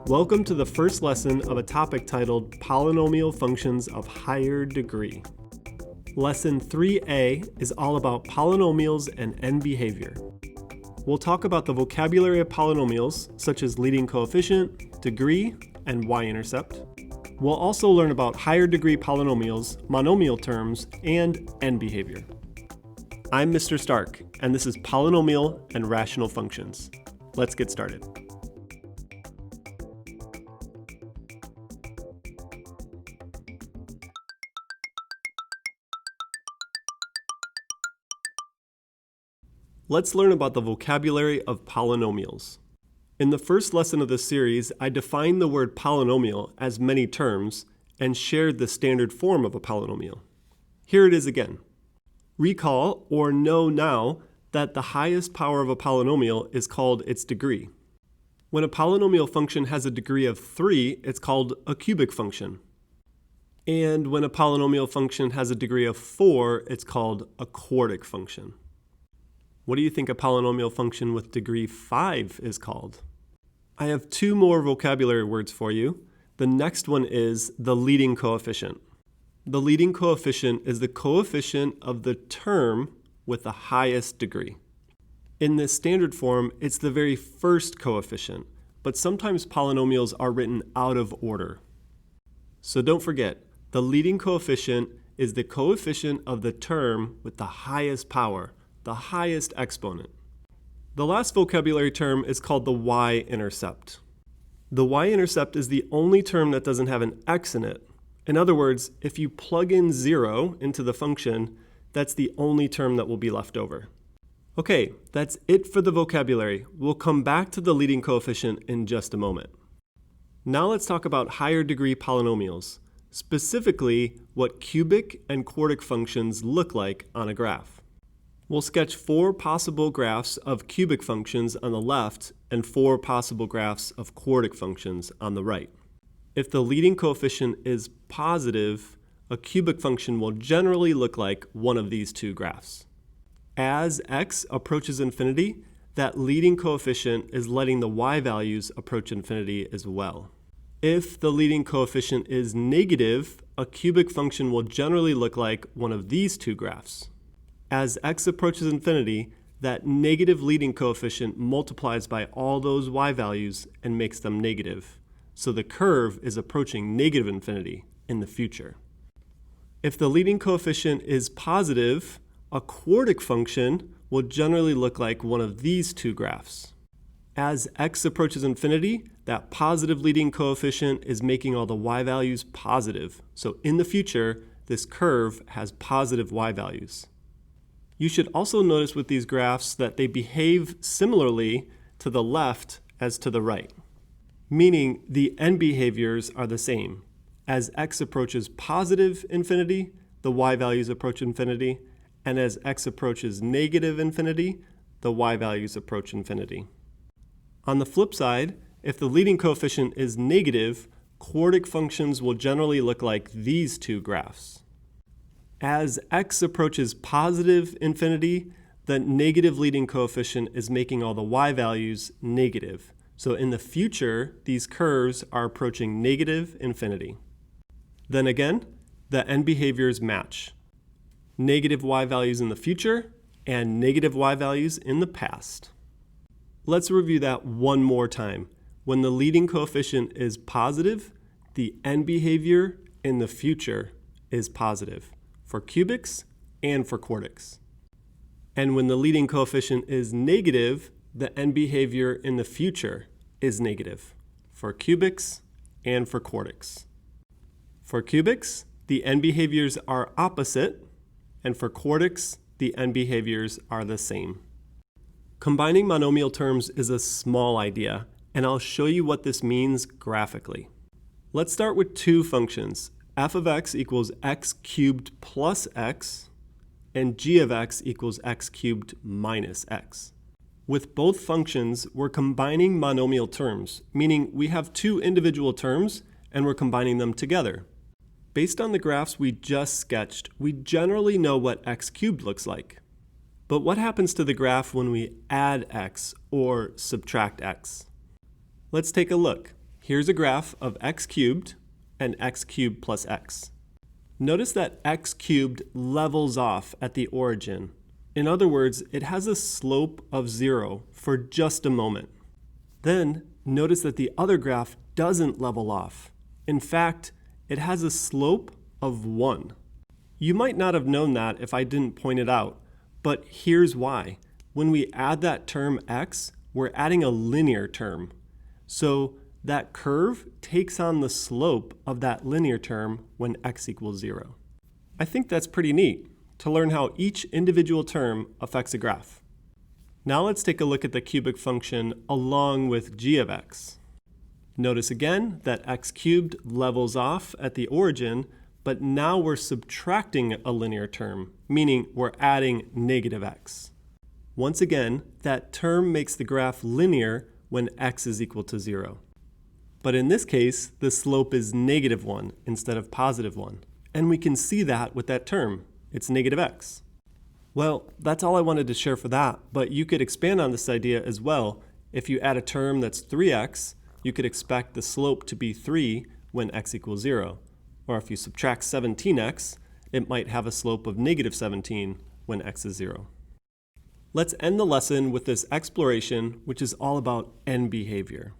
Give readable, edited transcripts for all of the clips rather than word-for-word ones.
Welcome to the first lesson of a topic titled Polynomial Functions of Higher Degree. Lesson 3a is all about polynomials and end behavior. We'll talk about the vocabulary of polynomials, such as leading coefficient, degree, and y-intercept. We'll also learn about higher degree polynomials, monomial terms, and end behavior. I'm Mr. Stark, and this is Polynomial and Rational Functions. Let's get started. Let's learn about the vocabulary of polynomials. In the first lesson of this series, I defined the word polynomial as many terms and shared the standard form of a polynomial. Here it is again. Recall or know now that the highest power of a polynomial is called its degree. When a polynomial function has a degree of 3, it's called a cubic function. And when a polynomial function has a degree of 4, it's called a quartic function. What do you think a polynomial function with degree 5 is called? I have two more vocabulary words for you. The next one is the leading coefficient. The leading coefficient is the coefficient of the term with the highest degree. In this standard form, it's the very first coefficient, but sometimes polynomials are written out of order. So don't forget, the leading coefficient is the coefficient of the term with the highest power, the highest exponent. The last vocabulary term is called the y-intercept. The y-intercept is the only term that doesn't have an x in it. In other words, if you plug in 0 into the function, that's the only term that will be left over. Okay, that's it for the vocabulary. We'll come back to the leading coefficient in just a moment. Now let's talk about higher degree polynomials, specifically what cubic and quartic functions look like on a graph. We'll sketch 4 possible graphs of cubic functions on the left and 4 possible graphs of quartic functions on the right. If the leading coefficient is positive, a cubic function will generally look like one of these two graphs. As x approaches infinity, that leading coefficient is letting the y values approach infinity as well. If the leading coefficient is negative, a cubic function will generally look like one of these two graphs. As x approaches infinity, that negative leading coefficient multiplies by all those y values and makes them negative. So the curve is approaching negative infinity in the future. If the leading coefficient is positive, a quartic function will generally look like one of these two graphs. As x approaches infinity, that positive leading coefficient is making all the y values positive. So in the future, this curve has positive y values. You should also notice with these graphs that they behave similarly to the left as to the right, meaning the end behaviors are the same. As x approaches positive infinity, the y values approach infinity, and as x approaches negative infinity, the y values approach infinity. On the flip side, if the leading coefficient is negative, quartic functions will generally look like these two graphs. As x approaches positive infinity, the negative leading coefficient is making all the y values negative. So in the future, these curves are approaching negative infinity. Then again, the end behaviors match. Negative y values in the future and negative y values in the past. Let's review that one more time. When the leading coefficient is positive, the end behavior in the future is positive for cubics and for quartics. And when the leading coefficient is negative, the end behavior in the future is negative for cubics and for quartics. For cubics, the end behaviors are opposite, and for quartics, the end behaviors are the same. Combining monomial terms is a small idea, and I'll show you what this means graphically. Let's start with two functions. F of x equals x cubed plus x, and g of x equals x cubed minus x. With both functions, we're combining monomial terms, meaning we have two individual terms and we're combining them together. Based on the graphs we just sketched, we generally know what x cubed looks like. But what happens to the graph when we add x or subtract x? Let's take a look. Here's a graph of x cubed and x cubed plus x. Notice that x cubed levels off at the origin. In other words, it has a slope of 0 for just a moment. Then notice that the other graph doesn't level off. In fact, it has a slope of 1. You might not have known that if I didn't point it out, but here's why. When we add that term x, we're adding a linear term. So that curve takes on the slope of that linear term when x equals 0. I think that's pretty neat to learn how each individual term affects a graph. Now let's take a look at the cubic function along with g of x. Notice again that x cubed levels off at the origin, but now we're subtracting a linear term, meaning we're adding negative x. Once again, that term makes the graph linear when x is equal to 0. But in this case, the slope is negative 1 instead of positive 1. And we can see that with that term. It's negative x. Well, that's all I wanted to share for that, but you could expand on this idea as well. If you add a term that's 3x, you could expect the slope to be 3 when x equals 0. Or if you subtract 17x, it might have a slope of negative 17 when x is 0. Let's end the lesson with this exploration, which is all about end behavior.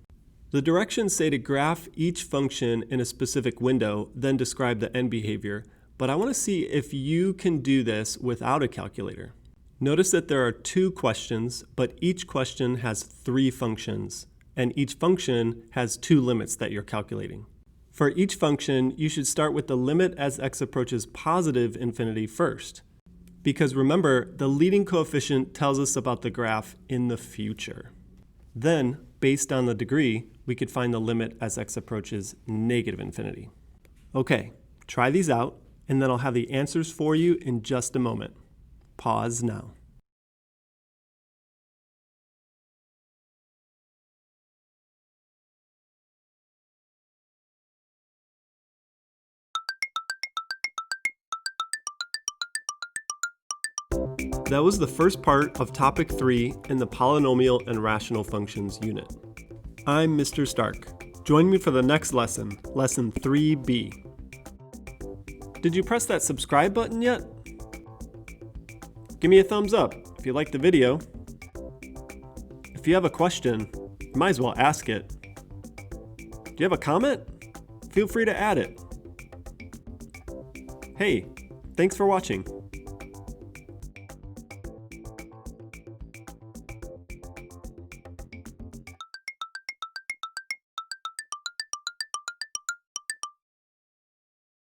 The directions say to graph each function in a specific window, then describe the end behavior, but I want to see if you can do this without a calculator. Notice that there are 2 questions, but each question has 3 functions, and each function has 2 limits that you're calculating. For each function, you should start with the limit as x approaches positive infinity first. Because remember, the leading coefficient tells us about the graph in the future. Then, based on the degree, we could find the limit as x approaches negative infinity. Okay, try these out, and then I'll have the answers for you in just a moment. Pause now. That was the first part of Topic 3 in the Polynomial and Rational Functions unit. I'm Mr. Stark. Join me for the next lesson, Lesson 3b. Did you press that subscribe button yet? Give me a thumbs up if you liked the video. If you have a question, you might as well ask it. Do you have a comment? Feel free to add it. Hey, thanks for watching.